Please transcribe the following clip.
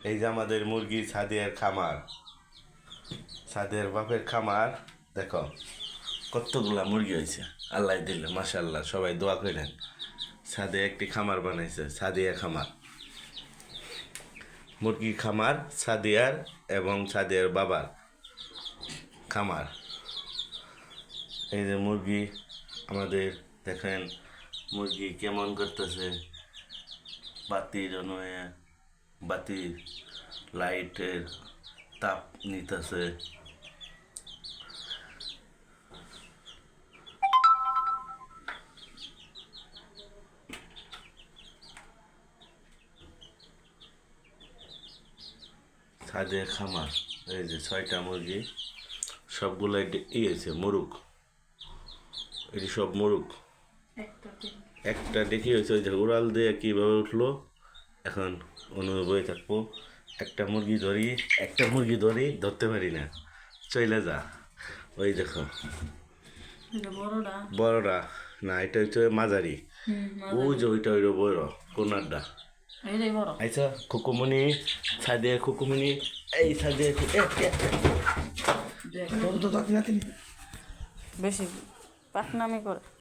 এই যে আমাদের মুরগি সাদিয়ার খামার, সাদিয়ার বাপের খামার। দেখো কতগুলা মুরগি হয়েছে, আল্লাহ দিলে মাশাআল্লাহ, সবাই দোয়া করেন। সাদিয়া একটি খামার বানাইছে, সাদিয়া খামার, মুরগি খামার সাদিয়ার এবং সাদিয়ার বাবার খামার। এই যে মুরগি আমাদের, দেখেন মুরগি কেমন করতেছে, বাতির অনুয়ে বাতির লাইটের তাপ নিতেছে। ছাদে খামার, এই যে 6টা মুরগি, সবগুলাই হয়েছে মুরুগ, এটি সব মুরুগ। একটা দেখি হয়েছে ওই যে উড়াল দিয়ে কীভাবে উঠলো, এখন অনুভব থাকবো। একটা মুরগি ধরি ধরতে পারি না, চলে যা। ওই দেখো বড়টা না, এটা হচ্ছে মাঝারি, ওই যে ওইটা ওইটা বড় কোনারটা। আচ্ছা খুকুমনি, ছাদে খুকুমনি, এই ছাদে বেশি পাকনামি করে।